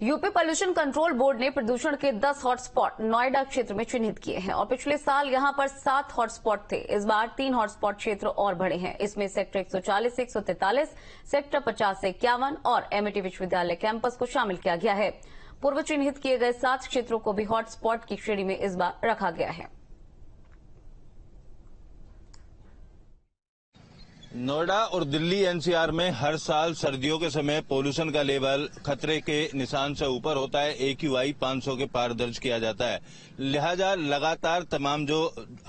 UP pollution control board ने प्रदूषण के 10 हॉटस्पॉट नोएडा क्षेत्र में चिन्हित किए हैं और पिछले साल यहां पर 7 हॉटस्पॉट थे। इस बार 3 हॉटस्पॉट क्षेत्र और बढ़े हैं। इसमें सेक्टर 140 से 143, सेक्टर 50 से 51 और एमआईटी विश्वविद्यालय कैंपस को शामिल किया गया है। पूर्व चिन्हित किए गए 7 क्षेत्रों को भी हॉटस्पॉट की श्रेणी में इस बार रखा गया है। नोएडा और दिल्ली एनसीआर में हर साल सर्दियों के समय पोल्यूशन का लेवल खतरे के निशान से ऊपर होता है। AQI 500 के पार दर्ज किया जाता है। लिहाजा लगातार तमाम जो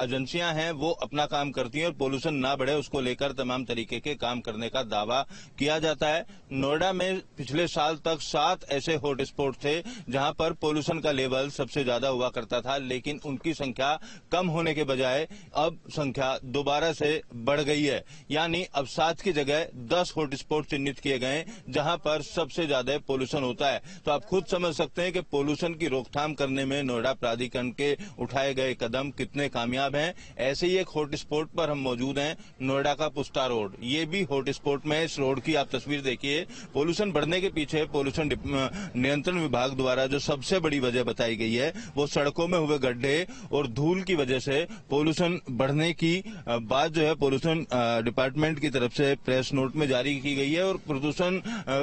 एजेंसियां हैं वो अपना काम करती हैं और पोल्यूशन ना बढ़े उसको लेकर तमाम तरीके के काम करने का दावा किया जाता है। नोएडा में पिछले साल तक 7 ऐसे हॉटस्पॉट थे जहां पर पोल्यूशन का लेवल सबसे ज्यादा हुआ करता था, लेकिन उनकी संख्या कम होने के बजाय अब संख्या दोबारा से बढ़ गई है। यानी अब 7 की जगह 10 हॉटस्पॉट चिन्हित किए गए जहां पर सबसे ज्यादा पोल्यूशन होता है। तो आप खुद समझ सकते हैं कि पोल्यूशन की रोकथाम करने में नोएडा प्राधिकरण के उठाए गए कदम कितने कामयाब हैं। ऐसे ही एक हॉटस्पॉट पर हम मौजूद हैं, नोएडा का पुस्ता रोड। ये भी हॉटस्पॉट में इस रोड की आप तस्वीर देखिए। पोल्यूशन बढ़ने के पीछे पोल्यूशन नियंत्रण विभाग द्वारा जो सबसे बड़ी वजह बताई गई है वो सड़कों में हुए गड्ढे और धूल की वजह से पोल्यूशन बढ़ने की बात जो है पोल्यूशन डिपार्टमेंट की तरफ से प्रेस नोट में जारी की गई है। और प्रदूषण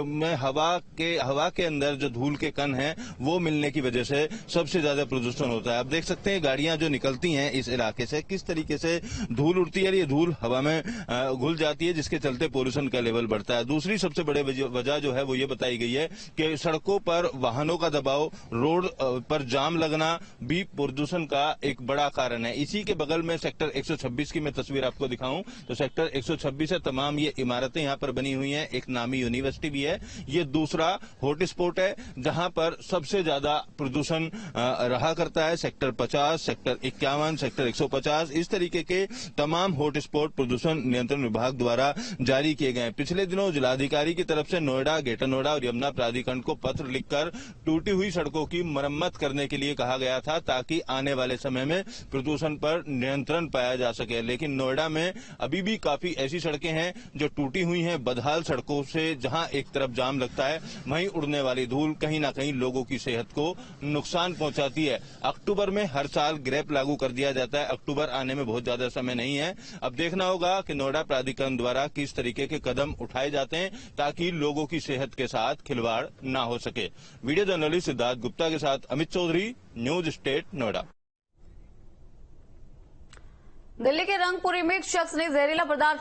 में हवा के अंदर जो धूल के कण हैं वो मिलने की वजह से सबसे ज्यादा प्रदूषण होता है। आप देख सकते हैं गाड़ियां जो निकलती हैं इस इलाके से किस तरीके से धूल उड़ती है, ये धूल हवा में घुल जाती है जिसके चलते पोल्यूशन का लेवल बढ़ता है। दूसरी सबसे बड़ी वजह जो है वो ये बताई गई है कि सड़कों पर वाहनों का दबाव, रोड पर जाम लगना भी प्रदूषण का एक बड़ा कारण है। इसी के बगल में सेक्टर 126 की मैं तस्वीर आपको दिखाऊं तो सेक्टर 126 है, तमाम ये इमारतें यहाँ पर बनी हुई हैं। एक नामी यूनिवर्सिटी भी है। ये दूसरा हॉटस्पॉट है जहां पर सबसे ज्यादा प्रदूषण रहा करता है। सेक्टर 50, सेक्टर 51, सेक्टर 150 इस तरीके के तमाम हॉटस्पॉट प्रदूषण नियंत्रण विभाग द्वारा जारी किए गए। पिछले दिनों जिलाधिकारी की तरफ से नोएडा, ग्रेटर नोएडा और यमुना प्राधिकरण को पत्र लिखकर टूटी हुई सड़कों की मरम्मत करने के लिए कहा गया था ताकि आने वाले समय में प्रदूषण पर नियंत्रण पाया जा सके। लेकिन नोएडा में अभी भी काफी ऐसी सड़कें हैं जो टूटी हुई हैं। बदहाल सड़कों से जहां एक तरफ जाम लगता है वहीं उड़ने वाली धूल कहीं ना कहीं लोगों की सेहत को नुकसान पहुंचाती है। अक्टूबर में हर साल ग्रेप लागू कर दिया जाता है। अक्टूबर आने में बहुत ज्यादा समय नहीं है। अब देखना होगा कि नोएडा प्राधिकरण द्वारा किस तरीके के कदम उठाए जाते हैं ताकि लोगों की सेहत के साथ खिलवाड़ न हो सके। वीडियो जर्नलिस्ट सिद्धार्थ गुप्ता के साथ अमित चौधरी, न्यूज स्टेट नोएडा। दिल्ली के रंगपुरी में एक शख्स ने जहरीला पदार्थ